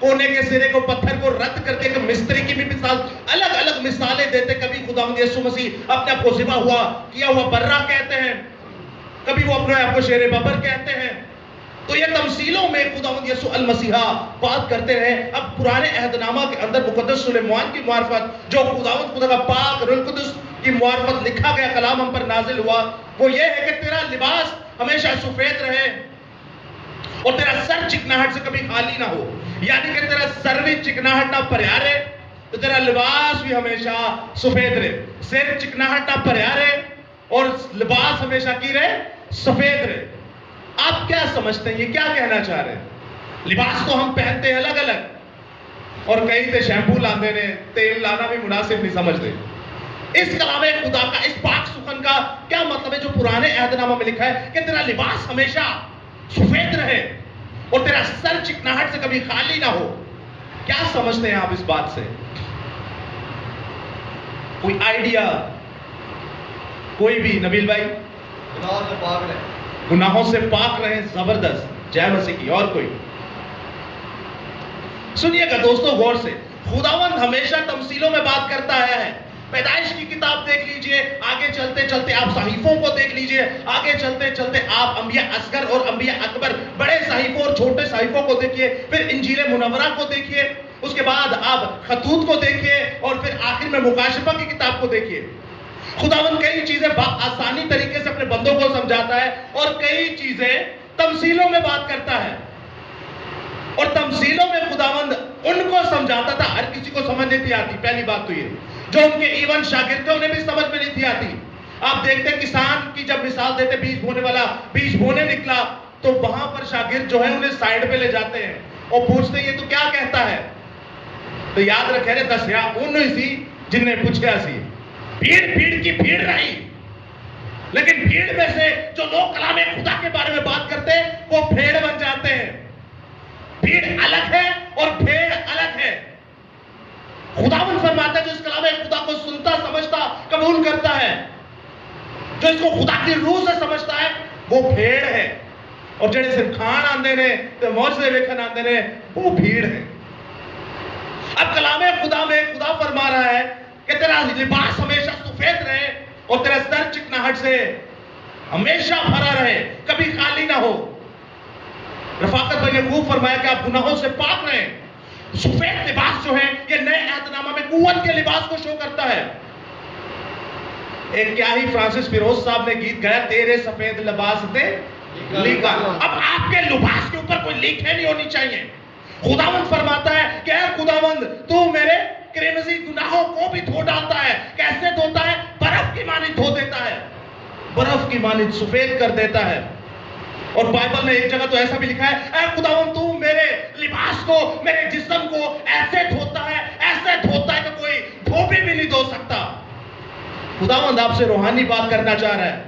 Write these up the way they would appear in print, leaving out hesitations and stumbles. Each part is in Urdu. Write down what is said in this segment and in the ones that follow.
کونے کے سرے کو پتھر کو رد کر کے مستری کی بھی مثال الگ الگ مثالیں دیتے. کبھی خداوند یسوع مسیح اپنے آپ کو ذبح ہوا کیا ہوا برہ کہتے ہیں, کبھی وہ اپنے آپ کو شیر ببر کہتے ہیں. تو یہ تمثیلوں میں خداوند یسوع المسیح بات کرتے رہے. اب پرانے عہد نامہ کے اندر مقدس سلیمان کی معرفت, جو خداوند خدا کا پاک روح القدس کی معرفت لکھا گیا کلام ہم پر نازل ہوا, وہ یہ ہے کہ تیرا لباس ہمیشہ سفید رہے اور تیرا سر چکناہٹ سے کبھی خالی نہ ہو. یعنی کہ تیرا سر بھی چکناہٹ نہ پریا رہے تو تیرا لباس بھی ہمیشہ سفید رہے. سر چکناہٹ نہ پریا رہے اور لباس ہمیشہ کی رہے سفید رہے. آپ کیا سمجھتے ہیں, یہ کیا کہنا چاہ رہے ہیں؟ لباس تو ہم پہنتے ہیں الگ الگ, اور کہیں تے شیمپو لاندے نے, تیل لانا بھی مناسب نہیں سمجھتے. اس کلام خدا کا, اس پاک سخن کا کیا مطلب ہے جو پرانے عہد نامہ میں لکھا ہے کہ تیرا لباس ہمیشہ سفید رہے اور تیرا سر چکناہٹ سے کبھی خالی نہ ہو. کیا سمجھتے ہیں آپ اس بات سے؟ کوئی آئیڈیا, کوئی بھی؟ نبیل بھائی. گناہوں سے پاک رہیں, زبردست, جے مسیح کی. اور کوئی؟ سنیے گا دوستو غور سے, خداوند ہمیشہ تمثیلوں میں بات کرتا ہے. پیدائش کی کتاب دیکھ لیجئے, آگے چلتے چلتے آپ صحیفوں کو دیکھ لیجئے, آگے چلتے چلتے آپ انبیاء اصغر اور انبیاء اکبر, بڑے صحیفوں اور چھوٹے صحیفوں کو دیکھیے, پھر انجیل منورہ کو دیکھیے, اس کے بعد آپ خطوط کو دیکھیے, اور پھر آخر میں مکاشفہ کی کتاب کو دیکھیے. خداوند کئی چیزیں آسانی طریقے سے اپنے بندوں کو سمجھاتا ہے اور کئی چیزیں تمثیلوں میں بات کرتا ہے. اور تمثیلوں میں خداوند ان کو سمجھاتا تھا, ہر کسی کو سمجھ نہیں تھی آتی. پہلی بات تو یہ, جو ان کے ایون شاگرد تھے انہیں بھی سمجھ میں نہیں تھی آتی. آپ دیکھتے ہیں کسان کی جب مثال دیتے, بیج بونے والا بیج بونے نکلا, تو وہاں پر شاگرد جو ہے انہیں سائیڈ پہ لے جاتے ہیں اور پوچھتے ہیں یہ تو کیا کہتا ہے. تو یاد رکھے رہے, دسیا انہوں سی جن نے پوچھا سی. بھیڑ کی بھیڑ رہی, لیکن بھیڑ میں سے جو لوگ کلام خدا کے بارے میں بات کرتے ہیں وہ بھیڑ بن جاتے ہیں. بھیڑ الگ ہے اور بھیڑ الگ ہے. خداوند فرماتا ہے جو اس کلام خدا کو سنتا, سمجھتا, قبول کرتا ہے, جو اس کو خدا کی روح سے سمجھتا ہے, وہ بھیڑ ہے. اور جڑے صرف کھان آندے نے تو موجزے ویکھن آندے نے, وہ بھیڑ ہے. اب کلام خدا میں خدا فرما رہا ہے کہ تیرا لباس ہمیشہ سفید رہے اور تیرا سر چکناہٹ سے ہمیشہ بھرا رہے, کبھی خالی نہ ہو. رفاقت بھائی نے خوب فرمایا کہ آپ گناہوں سے پاک رہیں. سفید لباس جو ہے یہ نئے عہد نامہ میں قوت کے لباس کو شو کرتا ہے. ایک کیا ہی فرانسس فیروز صاحب نے گیت گایا, تیرے سفید لباس تے لیکا. اب آپ کے لباس کے اوپر کوئی لیک نہیں ہونی چاہیے. خداوند فرماتا ہے کہ اے خداوند تو میرے کرمزی گناہوں کو بھی دھو ڈالتا ہے. کیسے دھوتا ہے؟ برف کی مانند دھو دیتا ہے, برف کی مانند سفید کر دیتا ہے. اور بائبل میں ایک جگہ تو ایسا بھی لکھا ہے, اے خداوند تو میرے لباس کو, میرے جسم کو ایسے دھوتا ہے, ایسے دھوتا ہے کہ کوئی دھوبی بھی نہیں دھو سکتا. خداوند آپ سے روحانی بات کرنا چاہ رہا ہے.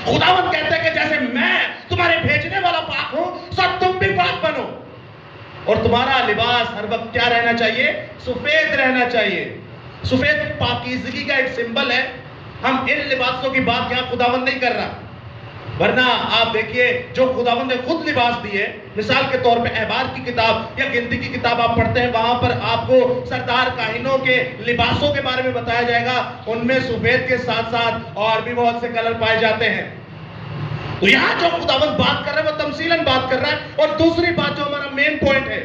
خداوند کہتا ہے کہ جیسے میں تمہارے بھیجنے والا پاک ہوں, سب تم بھی پاک بنو. اور تمہارا لباس ہر وقت کیا رہنا چاہیے؟ سفید رہنا چاہیے. سفید پاکیزگی کا ایک سمبل ہے. ہم ان لباسوں کی بات یہاں خداوند نہیں کر رہا, ورنہ آپ دیکھیے جو خداوند نے خود لباس دیے, مثال کے طور پہ احبار کی کتاب یا گنتی کی کتاب آپ پڑھتے ہیں, وہاں پر آپ کو سردار کاہنوں کے لباسوں کے بارے میں بتایا جائے گا. ان میں سفید کے ساتھ ساتھ اور بھی بہت سے کلر پائے جاتے ہیں. تو یہاں جو خداوند بات کر رہا ہے وہ تمثیلاً بات کر رہا ہے. اور دوسری بات جو ہمارا مین پوائنٹ ہے,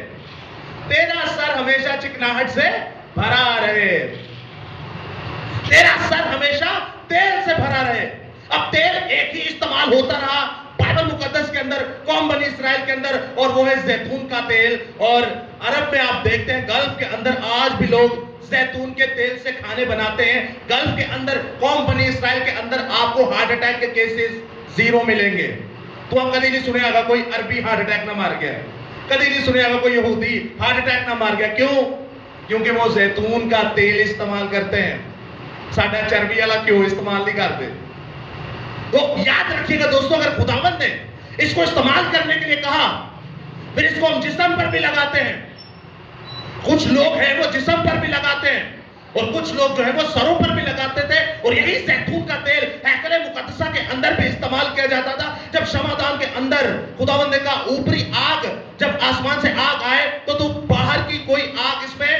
تیرا سر ہمیشہ چکناہٹ سے بھرا رہے, تیرا سر ہمیشہ تیل سے بھرا رہے. اب تیل ایک ہی استعمال ہوتا رہا بائبل مقدس کے اندر, قوم بنی اسرائیل کے اندر, اور وہ ہے زیتون کا تیل. اور عرب میں آپ دیکھتے ہیں گلف کے اندر آج بھی لوگ زیتون کے تیل سے کھانے بناتے ہیں. گلف کے اندر, قوم بنی اسرائیل کے اندر آپ کو ہارٹ اٹیک کے کیسز زیرو ملیں گے. تو ہم کبھی نہیں سنے گا کوئی عربی ہارٹ اٹیک نہ مار گیا, کبھی نہیں سنے گا کوئی یہودی ہارٹ اٹیک نہ مار گیا. کیوں؟ کیونکہ وہ زیتون کا تیل استعمال کرتے ہیں. ساڈا چربی والا کیوں استعمال نہیں کرتے. تو یاد رکھیے گا دوستو, اگر خداوند نے اس کو استعمال کرنے کے لیے کہا, پھر اس کو ہم جسم پر بھی لگاتے ہیں. کچھ لوگ ہیں وہ جسم پر بھی لگاتے ہیں, اور کچھ لوگ جو ہے وہ سروں پر بھی لگاتے تھے. اور یہی زیتون کا تیل ہیکل مقدسہ کے اندر بھی استعمال کیا جاتا تھا. جب شمعدان کے اندر خداوند نے کہا اوپری آگ, جب آسمان سے آگ آئے تو باہر کی کوئی آگ اس میں,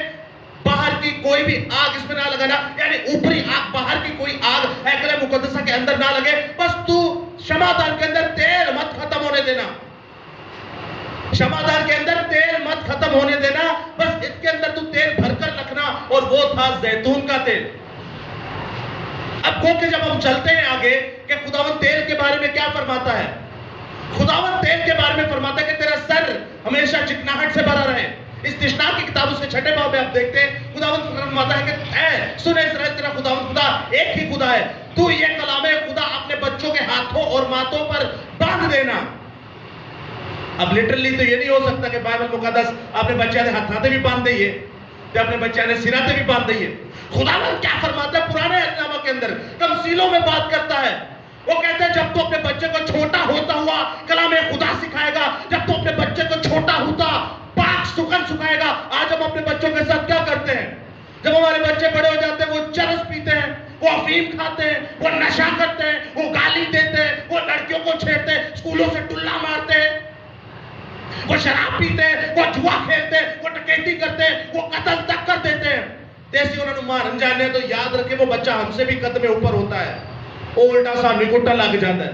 باہر کی کوئی بھی آگ اس میں نہ لگانا, یعنی اوپری آگ, باہر کی کوئی آگ ہیکل مقدسہ کے اندر نہ لگے. بس تو شمعدان کے اندر تیل مت ختم ہونے دینا, شمعدان کے اندر تیل مت ختم ہونے دینا, بس اس کے اندر تو تیل بھر کر رکھنا, اور وہ تھا زیتون کا تیل. اب گو کہ جب ہم چلتے ہیں آگے کہ خداوند تیل کے بارے میں کیا فرماتا ہے. خداوند تیل کے بارے میں فرماتا ہے کہ تیرا سر ہمیشہ چکناہٹ سے بھرا رہے. استشناء کی کتاب اس کے 6 باب میں آپ دیکھتے ہیں خداوند فرماتا ہے کہ اے سن اسرائیل, تیرا خداوند خدا ایک ہی خدا ہے, تو یہ کلام خدا اپنے بچوں کے ہاتھوں اور ماتھوں پر باندھ دینا. اب لٹرلی تو یہ نہیں ہو سکتا کہ بائبل مقدس اپنے بچے نے ہاتھاتے بھی باندھ دئیے, کہ اپنے بچے نے سراتے بھی باندھ دئیے. خداوند کیا فرماتا ہے پرانے عہد نامہ کے اندر, تمثیلوں میں بات کرتا ہے. وہ کہتے ہیں جب تو اپنے بچے کو چھوٹا ہوتا ہوا کلام خدا سکھائے گا, جب تو اپنے بچے کو چھوٹا ہوتا پاک سخن سکھائے گا. آج ہم اپنے بچوں کے ساتھ کیا کرتے ہیں؟ جب ہمارے بچے بڑے ہو جاتے ہیں وہ چرس پیتے ہیں, وہ افیم کھاتے ہیں, وہ نشہ کرتے ہیں, وہ گالی دیتے ہیں, وہ لڑکیوں کو چھیڑتے ہیں, اسکولوں سے ٹلا مارتے ہیں, وہ شراب پیتے ہیں, وہ جوا کھیلتے ہیں, وہ ڈکیتی کرتے ہیں, وہ قتل تک کر دیتے ہیں. جیسے انہوں نے مارن جانے تو یاد رکھے وہ بچہ ہم سے بھی قدم اوپر ہوتا ہے, وہ الٹا سامنے گٹا لگ جاتا ہے,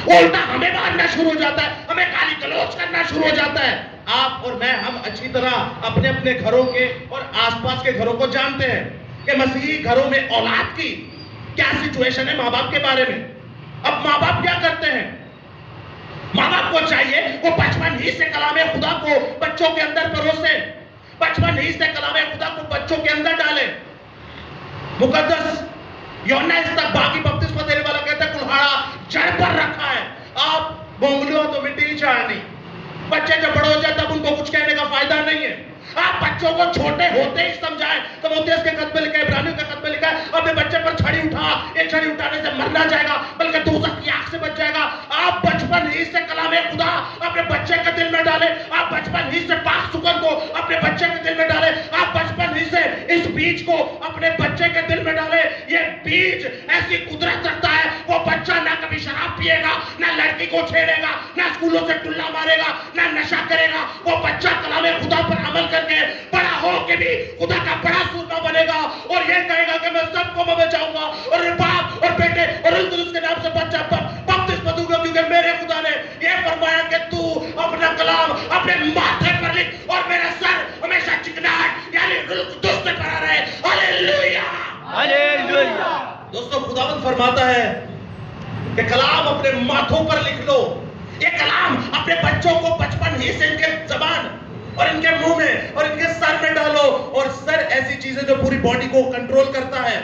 وہ الٹا ہمیں مارنا شروع ہو جاتا ہے, ہمیں گالی گلوچ کرنا شروع ہو جاتا ہے. آپ اور میں, ہم اچھی طرح اپنے اپنے گھروں کے اور آس پاس کے گھروں کو جانتے ہیں کہ مسیحی گھروں میں اولاد کی کیا سچویشن ہے ماں باپ کے بارے میں. اب ماں باپ کیا کرتے ہیں؟ ماں باپ کو چاہیے وہ بچپن ہی سے کلام خدا کو بچوں کے اندر پروسے, بچپن ہی سے کلام خدا کو بچوں کے اندر ڈالے. مقدس یوحنا اس تک باقی بپتسمہ دینے والا کہتا ہے کلہاڑا جڑ پر رکھا ہے, آپ بونگلو تو مٹی نہیں چاڑنی. بچے جب بڑے ہو جائے تب ان کو کچھ کہنے کا فائدہ نہیں ہے. آپ بچوں کو چھوٹے ہوتے ہی سمجھائیں. تو موتیس کے خط میں لکھا ہے, عبرانیوں کے خط میں لکھا ہے, اپنے بچے پر چھڑی اٹھا, ایک چھڑی اٹھانے سے مر نہ جائے گا بلکہ دوزخ کی آگ سے بچ جائے گا. آپ بچپن ہی سے کلام خدا اپنے بچے کے دل میں ڈالیں, آپ بچپن ہی سے پاک سخن کو اپنے بچے کے دل میں ڈالیں, آپ بچپن ہی سے اس بیج کو اپنے بچے کے دل میں ڈالیں. یہ بیج ایسی قدرت رکھتا ہے, وہ بچہ نہ کبھی شراب پیے گا, نہ لڑکی کو چھیڑے گا, نہ اسکولوں سے ٹلا مارے گا, نہ نشہ کرے گا. وہ بچہ کلام خدا پر عمل کر کے بڑا ہو کے بھی خدا کا بڑا سورما بنے گا, اور یہ کہے گا کہ میں سب کو میں بچاؤں گا, اور باپ اور بیٹے اور روح القدس کے نام سے بچہ بپتسمہ دوں گا, کیونکہ میرے خدا نے یہ فرمایا کہ تو اپنا کلام اپنے ماتھے پر لکھ, اور میرا سر ہمیشہ چکناہٹ یعنی روح القدس سے بھرا رہے. ہاللیلویہ, ہاللیلویہ. دوستو خداوند فرماتا ہے کہ کلام اپنے ماتھوں پر لکھ لو. یہ کلام اپنے بچوں کو بچپن ہی سے ان کے زبان اور ان کے منہ میں اور ان کے سر میں ڈالو. اور سر ایسی چیز ہے جو پوری باڈی کو کنٹرول کرتا ہے.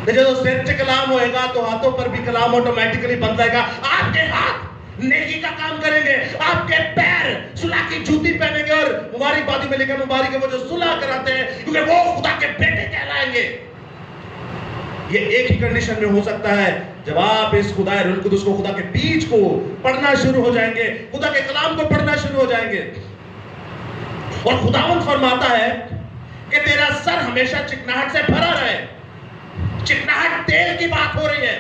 جب سر سے کلام ہوئے گا تو ہاتھوں پر بھی کلام آٹومیٹکلی بن جائے گا. آپ کے ہاتھ نیکی کا کام کریں گے, آپ کے پیر صلح کی جوتی پہنیں گے, اور مبارک بادی میں لکھا مبارک ہے وہ جو صلح کراتے ہیں, کیونکہ وہ خدا کے بیٹے کہلائیں گے. یہ ایک ہی کنڈیشن میں ہو سکتا ہے جب آپ اس خدا روح القدس کو, خدا کے بیج کو پڑھنا شروع ہو جائیں گے, خدا کے کلام کو پڑھنا شروع ہو جائیں گے. اور خداوند فرماتا ہے کہ تیرا سر ہمیشہ چکناہٹ سے بھرا رہے. چکناہٹ تیل کی بات ہو رہی ہے,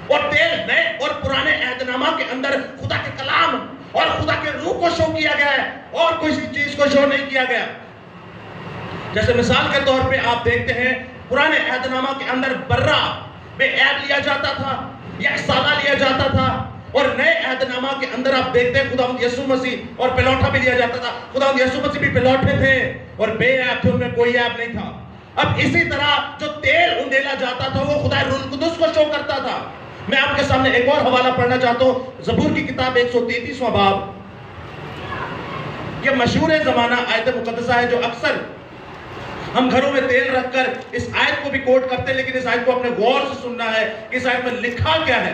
اور تیل نئے اور پرانے عہد نامہ کے اندر خدا کے کلام اور خدا کے روح کو شو کیا گیا ہے, اور کسی چیز کو شو نہیں کیا گیا. جیسے مثال کے طور پہ آپ دیکھتے ہیں پرانے عہد نامہ کے اندر برہ بے عیب لیا جاتا تھا, یک سالہ لیا جاتا تھا, اور نئے عہد نامہ کے اندر آپ دیکھتے ہیں خداوند یسوع مسیح اور پلوٹا بھی لیا جاتا تھا. خداوند یسوع مسیح بھی پلوٹے تھے اور بے عیب تھے, ان میں کوئی عیب نہیں تھا. اب اسی طرح جو تیل انڈیلا جاتا تھا وہ خدا روح القدس کو شو کرتا تھا. میں آپ کے سامنے ایک اور حوالہ پڑھنا چاہتا ہوں, زبور کی کتاب 133واں باب. یہ مشہور زمانہ آیت مقدسہ ہے جو اکثر ہم گھروں میں تیل رکھ کر اس آیت کو بھی کوٹ کرتے ہیں, لیکن اس آیت کو اپنے غور سے سننا ہے کہ اس آیت میں لکھا کیا ہے.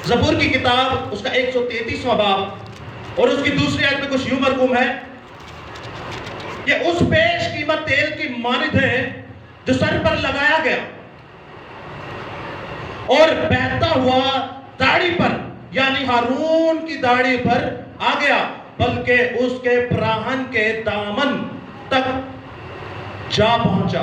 زبور کی کتاب اس کا 133واں باب اور اس کی دوسری آیت میں کچھ یوں مرقوم ہے, یہ اس بیش قیمت تیل کی مانند ہے جو سر پر لگایا گیا اور بہتا ہوا داڑھی پر یعنی ہارون کی داڑھی پر آ گیا, بلکہ اس کے براہن کے دامن تک جا پہنچا.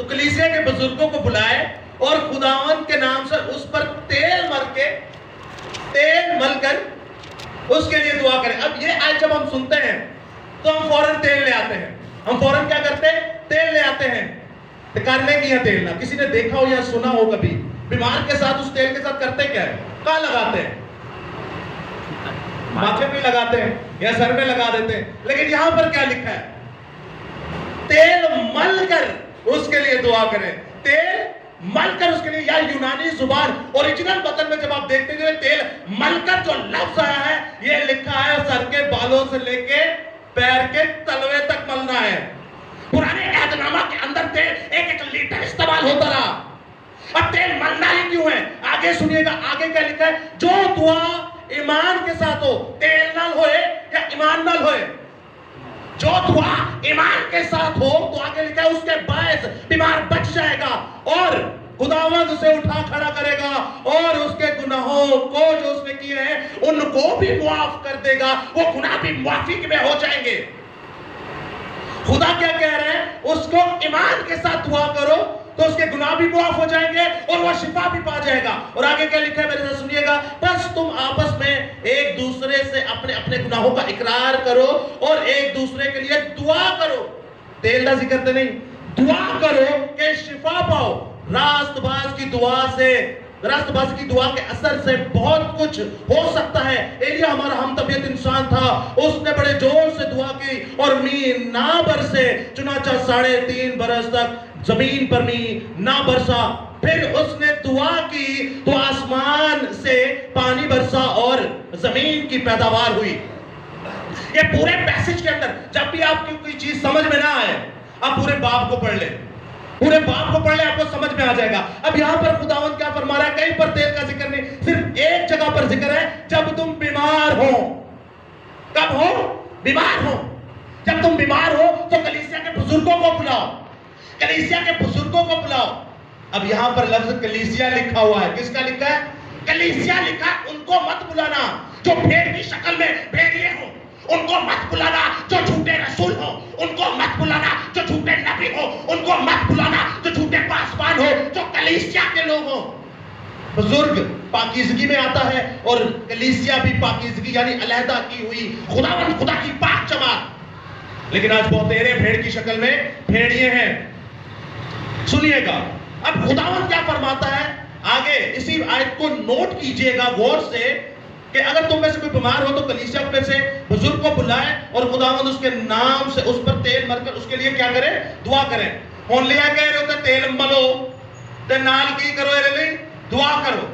تو کلیسیا کے بزرگوں کو بلائے اور خداوند کے نام سے اس پر تیل مل کر اس کے لیے دعا کریں. اب یہ آیت جب ہم سنتے ہیں تو ہم فوراً تیل لے آتے ہیں. ہم فوراً کیا کرتے ہیں؟ تیل لے آتے ہیں. کرنے کی ہے تیل نہ کسی نے دیکھا ہو یا سنا ہو کبھی بیمار کے ساتھ اس تیل کے ساتھ کرتے کیا ہے؟ کہاں لگاتے ہیں؟ ماتھے میں لگاتے ہیں یا سر میں لگا دیتے ہیں. لیکن یہاں پر کیا لکھا ہے؟ تیل مل کر اس کے لیے دعا کریں. تیل مل کر اس کے لیے. یا یونانی زبان اوریجنل متن میں جب آپ دیکھتے ہیں تیل مل کر جو لفظ آیا ہے یہ لکھا ہے سر کے بالوں سے لے کے پیر کے تلوے تک ملنا ہے. پرانے عہد نامہ کے اندر تیل ایک لیٹر استعمال ہوتا رہا. اب تیل ملنا ہی کیوں ہے؟ آگے سنیے گا آگے کیا لکھا ہے. جو دعا ایمان کے ساتھ ہو. تیل نال ہوئے یا ایمان نال ہوئے. جو دعا ایمان کے ساتھ ہو تو آگے لکھا ہے اس کے باعث بیمار بچ جائے گا اور خداوند اسے اٹھا کھڑا کرے گا اور اس کے گناہوں کو جو اس نے کیے ہیں ان کو بھی معاف کر دے گا. وہ گناہ بھی معافی میں ہو جائیں گے. خدا کیا کہہ رہے ہیں؟ اس کو ایمان کے ساتھ دعا کرو تو اس کے گناہ بھی معاف ہو جائیں گے اور وہ شفا بھی پا جائے گا. اور آگے کیا لکھا ہے میرے ساتھ سنیے گا. بس تم آپس میں ایک دوسرے سے اپنے گناہوں کا اقرار کرو اور ایک دوسرے کے لیے دعا کرو. تیل کا ذکر تو نہیں. دعا کرو کہ شفا پاؤ. راست باز کی دعا کے اثر سے بہت کچھ ہو سکتا ہے. ایلیا ہمارا ہم طبیعت انسان تھا. اس نے بڑے زور سے دعا کی اور مین نہ برسے. چنانچہ 3.5 برس تک زمین پر مین نہ برسا. پھر اس نے دعا کی تو آسمان سے پانی برسا اور زمین کی پیداوار ہوئی. یہ پورے پیسج کے اندر جب بھی آپ کی کوئی چیز سمجھ میں نہ آئے آپ پورے باب کو پڑھ لیں. پورے باب کو پڑھ لیں آپ کو سمجھ میں آ جائے گا. اب یہاں پر خداوند کیا فرما رہا ہے؟ کہیں پر تیل کا ذکر نہیں. صرف ایک جگہ پر ذکر ہے جب تم بیمار ہو. کب ہو؟ بیمار ہو. جب تم بیمار ہو تو کلیسیا کے بزرگوں کو بلاؤ. کلیسیا کے بزرگوں کو بلاؤ. اب یہاں پر لفظ کلیسیا لکھا ہوا ہے. کس کا لکھا ہے؟ کلیسیا لکھا. ان کو مت بلانا جو بھیڑ کی شکل میں بھیڑیے ہو. ان کو مت بلانا جو جھوٹے رسول ہو. ان کو مت بلانا جو جھوٹے نبی ہو. ان کو مت بلانا جو جھوٹے پاسبان ہو. جو کلیسیا کے لوگ ہو. بزرگ پاکیزگی میں آتا ہے اور کلیسیا بھی پاکیزگی یعنی علیحدہ کی ہوئی خدا کی پاک جماعت. لیکن آج بہتیرے بھیڑ کی شکل میں بھیڑیے ہیں. سنیے گا اب خداوند کیا فرماتا ہے آگے. اسی آیت کو نوٹ کیجئے گا غور سے کہ اگر تم میں سے کوئی بیمار ہو تو کلیسیا میں سے بزرگ کو بلائے اور خداوند اس کے نام سے اس پر تیل مل کر اس کے لیے کیا کرے؟ دعا کرے. ہون لیا کہہ رہے ہوتے تیل ملو تے نال کی کرو اے لئی دعا کرو.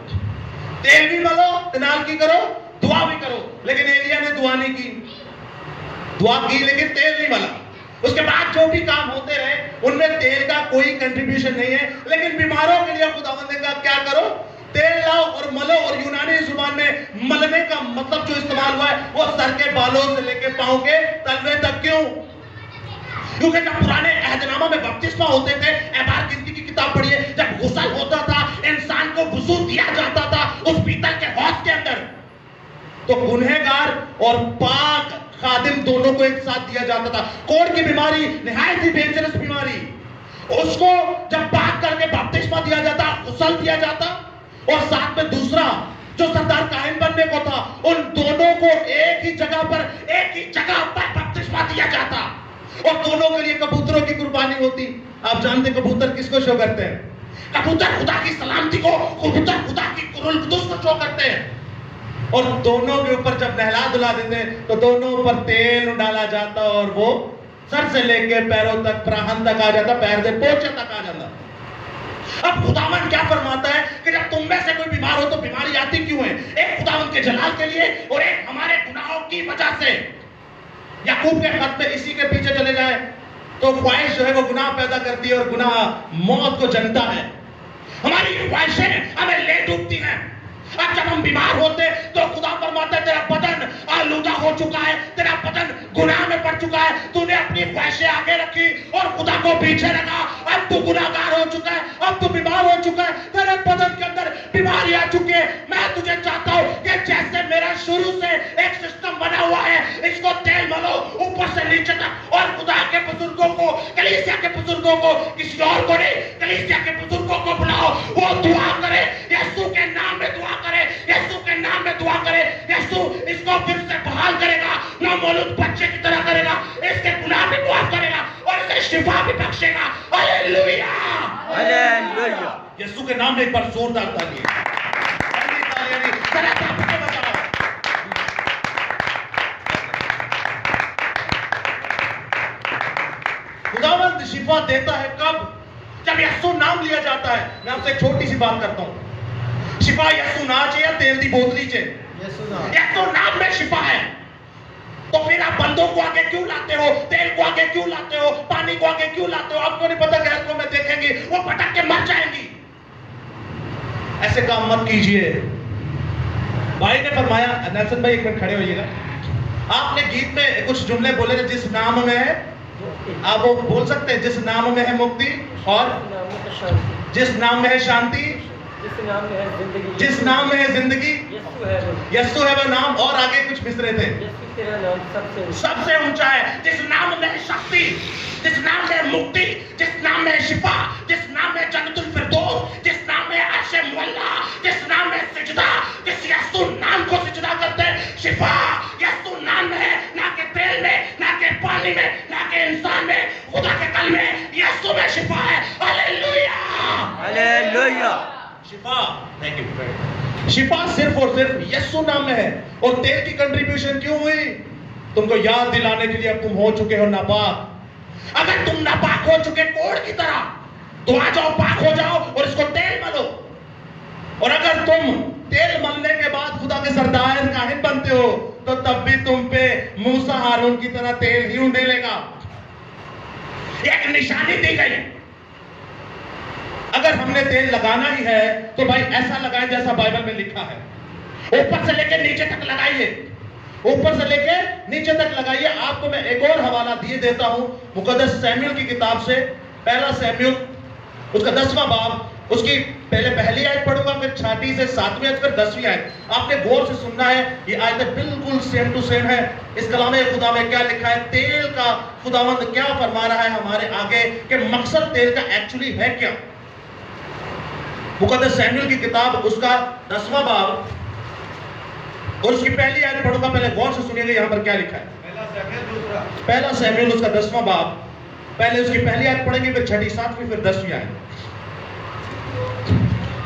تیل بھی ملو تے نال کی کرو؟ دعا بھی کرو. لیکن ایلیا نے دعا نہیں کی. دعا کی لیکن تیل نہیں ملا. اس کے بعد جو بھی کام ہوتے رہے ان میں تیل کا کوئی کنٹریبیوشن نہیں ہے. لیکن بیماروں کے لیے خداوند نے کہا کیا کرو؟ تیل لاؤ اور ملو. اور یونانی زبان میں ملنے کا مطلب جو استعمال ہوا ہے وہ سر کے بالوں سے لے کے پاؤں کے تلوے تک. کیوں؟ کیونکہ جب پرانے عہد نامہ میں بپتسمہ ہوتے تھے احبار گنتی کی کتاب پڑھیے جب غسل ہوتا تھا انسان کو وضو دیا جاتا تھا اس پیتل کے حوض کے اندر تو گنہگار اور پاک خادم دونوں کو ایک ساتھ دیا جاتا تھا. کوڑ کی بیماری نہایت ہی ڈینجرس بیماری. اس کو جب پاک کر کے بپتسمہ دیا جاتا غسل دیا جاتا اور ساتھ میں دوسرا جو سردار کاہن بننے کو تھا ان دونوں کو ایک ہی جگہ پر بپتسمہ دیا جاتا اور دونوں کے لیے کبوتروں کی قربانی ہوتی. آپ جانتے کبوتر کس کو شو کرتے ہیں؟ کبوتر خدا کی سلامتی کو, کبوتر خدا کی قدس کو شو کرتے ہیں. اور دونوں کے اوپر جب نہلا دھلا دیتے تو دونوں پر تیل ڈالا جاتا اور وہ سر سے لے کے پیروں تک پراہن تک آ جاتا, پیر سے پوچھے تک آ جاتا. اب خداوند کیا فرماتا ہے کہ جب تم میں سے کوئی بیمار ہو تو بیماری آتی کیوں ہے؟ ایک خداوند کے جلال کے لیے اور ایک ہمارے گناہوں کی وجہ سے. یعقوب کے خط میں اسی کے پیچھے چلے جائیں تو خواہش جو ہے وہ گناہ پیدا کرتی ہے اور گناہ موت کو جنتا ہے. ہماری خواہشیں ہمیں لے ڈوبتی ہیں. اب جب ہم بیمار ہوتے تو خدا فرماتا ہے تیرا بدن آلودہ ہو چکا ہے, تیرا بدن گناہ میں پڑ چکا ہے, تو نے اپنی خواہشیں آگے رکھی اور خدا کو پیچھے رکھا. اب تو گناہگار ہو چکا ہے, اب تو بیمار ہو چکا ہے, تیرے بدن کے اندر بیماری آ چکی ہے. میں تجھے چاہتا ہوں کہ جیسے میرا شروع سے ایک سسٹم بنا ہوا ہے اس کو تیل ملو اوپر سے نیچے تک اور خدا کے بزرگوں کو کو, کلیسیا کے بزرگوں کو, کسی اور کو نہیں, کلیسیا کے بزرگوں کو بلاؤ, وہ دعا کرے, یسوع کے نام میں دعا کرے, یسوع کے نام میں دعا کرے. یسوع اس کو پھر سے بحال کرے گا, نامولود بچے کی طرح کرے گا, اس کے گناہ بھی معاف کرے گا اور اسے شفا بھی بخشے گا. Hallelujah, hallelujah. یسوع کے نام میں ایک بار زوردار تالیاں. ذرا تھپڑ کے بجاؤ. خداوند شفا دیتا ہے کب؟ جب یسوع نام لیا جاتا ہے. میں آپ سے ایک چھوٹی سی بات کرتا ہوں, شفا یسوع نا چاہیے تیل دی بوتلی چاہیے. یسوع نام میں شفا ہے, تو پھر آپ بندوں کو آگے کیوں لاتے ہو, تیل کو آگے کیوں لاتے ہو, پانی کو آگے کیوں لاتے ہو؟ آپ کو نہیں پتا گھر کو میں دیکھیں گی وہ پٹک کے مر جائیں گی. ایسے کام مت کیجئے. بھائی نے فرمایا, نیلسن بھائی ایک منٹ کھڑے ہوئیے گا, آپ نے گیت میں کچھ جملے بولے تھے, جس نام میں ہے, آپ وہ بول سکتے ہیں, جس نام میں ہے مکتی اور جس نام میں ہے شانتی, جس نام میں ہے زندگی, یسوع ہے وہ نام. اور آگے کچھ مصرے تھے, سب سے اونچا ہے. جس نام میں ہے شکتی, جس نام میں ہے مکتی, جس نام میں ہے شفا, جس نام میں ہے جنت الفردوس, جس نام میں ہے عرش معلا, جس نام میں ہے سجدہ, جس یسوع نام کو سجدہ کرتے ہیں. شفا یسوع نام میں ہے, نہ کہ تیل میں, نہ کہ پانی میں, نہ کہ انسان میں, خدا کے قلب میں. یسوع میں شفا ہے. Hallelujah, hallelujah. شفا, تھینک یو. شفا صرف اور صرف یسوع نام میں ہے. اور تیل کی کنٹریبیوشن کیوں ہوئی؟ تم کو یاد دلانے کے لیے اب تم ہو چکے ہو ناپاک. اگر تم ناپاک ہو چکے کوڑ کی طرح, تو آ جاؤ, پاک ہو جاؤ اور اس کو تیل ملو. اور اگر تم تیل ملنے کے بعد خدا کے سردار کاہن بنتے ہو, تو تب بھی تم پہ موسیٰ ہارون کی طرح تیل ہی انڈیلے گا. ایک نشانی دی گئی. اگر ہم نے تیل لگانا ہی ہے تو بھائی ایسا لگائیں جیسا بائبل میں لکھا ہے. اوپر سے لے کے نیچے تک لگائیے, اوپر سے لے کے نیچے تک لگائیے. آپ کو میں ایک اور حوالہ دیے دیتا ہوں مقدس سیموئیل کی کتاب سے, پہلا سیموئیل اس کا 10واں باب, اس کی پہلے پہلی آیت پڑھوں گا, پھر 6 سے 7ویں آیت, پھر 10ویں آیت. آپ نے غور سے سننا ہے, یہ آیتیں بالکل سیم ٹو سیم ہے. اس کلام خدا میں کیا لکھا ہے, تیل کا خداوند کیا فرما رہا ہے ہمارے آگے, کہ مقصد تیل کا ایکچولی ہے کیا. مقدس سیموئیل کی کتاب اس کا 10واں باب اور اس کی پہلی آیت پڑھوں گا, پہلے غور سے سنیے گا یہاں پر کیا لکھا ہے. پہلا سیموئیل اس کا 10واں باب, پہلے اس کی پہلی آیت پڑھیں گے, پھر 6, 7, پھر 10ویں آیت.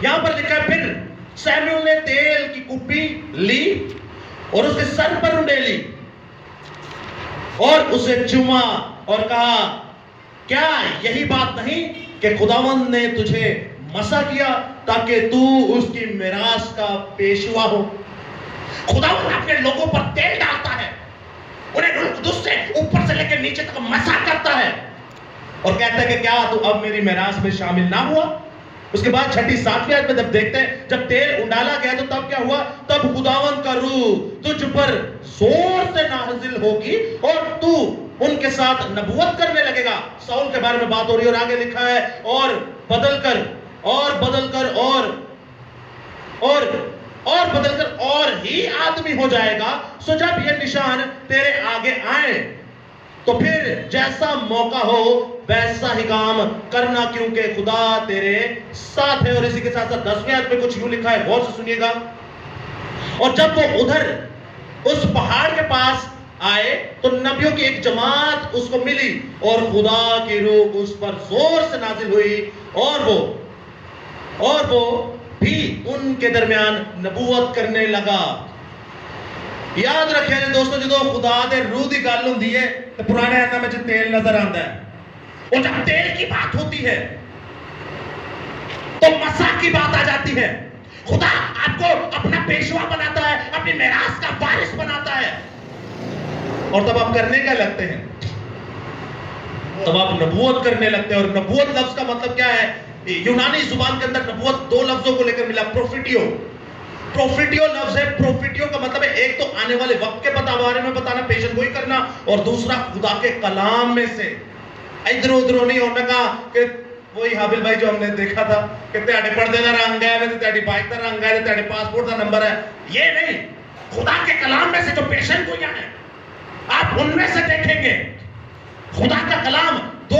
یہاں پر لکھا ہے, پھر سیموئیل نے تیل کی کپی لی اور اس کے سر پر انڈیلی اور اسے چوما اور کہا, کیا یہی بات نہیں کہ خداوند نے تجھے مسا کیا تاکہ تو اس کی میراث کا پیشوا ہو. خداوند اپنے لوگوں پر تیل ڈالتا ہے, انہیں روح القدس سے اوپر سے لے کے نیچے تک مسا کرتا ہے اور کہتا ہے کہ کیا تو اب میری میراث میں شامل نہ ہوا. اس کے بعد 6, 7ویں آیت میں جب دیکھتے ہیں, جب تیل انڈالا گیا تو تب کیا ہوا, تب خداوند کا روح تجھ پر زور سے نازل ہوگی اور تو ان کے ساتھ نبوت کرنے لگے گا. ساؤل کے بارے میں بات ہو رہی ہے اور آگے لکھا ہے, اور بدل کر اور ہی آدمی ہو جائے گا. سو جب یہ نشان تیرے آگے آئے تو پھر جیسا موقع ہو ویسا ہی کام کرنا, کیونکہ خدا تیرے ساتھ ہے. اور اسی کے ساتھ ساتھ 10ویں آیت میں کچھ یوں لکھا ہے, غور سے سنیے گا. اور جب وہ ادھر اس پہاڑ کے پاس آئے تو نبیوں کی ایک جماعت اس کو ملی اور خدا کی روح اس پر زور سے نازل ہوئی اور وہ بھی ان کے درمیان نبوت کرنے لگا. یاد رکھیں دوستو, جدو خدا دے روح دی گل ہوندی ہے تو پرانے عہد میں تیل نظر آتا ہے, اور جب تیل کی بات ہوتی ہے تو مسا کی بات آ جاتی ہے. خدا آپ کو اپنا پیشوا بناتا ہے, اپنی میراث کا وارث بناتا ہے, اور تب آپ کرنے کیا لگتے ہیں, تب آپ نبوت کرنے لگتے ہیں. اور نبوت لفظ کا مطلب کیا ہے, یونانی زبان کے اندر نبوت 2 لفظوں کو لے کر ملا. پروفیٹیو لفظ ہے. پروفیٹیو کا مطلب ہے ایک تو آنے والے وقت کے بارے میں بتانا, پیشن گوئی کرنا, اور دوسرا خدا کے کلام میں سے ادھر ادھر نہیں ہونا. کہا کہ وہی حابل بھائی جو ہم نے دیکھا تھا کہ تیرے پردے کا رنگ ہے, تیری بائک کا رنگ ہے, تیرے پاسپورٹ کا نمبر ہے, یہ نہیں. خدا کے کلام میں سے جو پیشن گوئیاں ہیں آپ ان میں سے دیکھیں گے. خدا کا کلام 2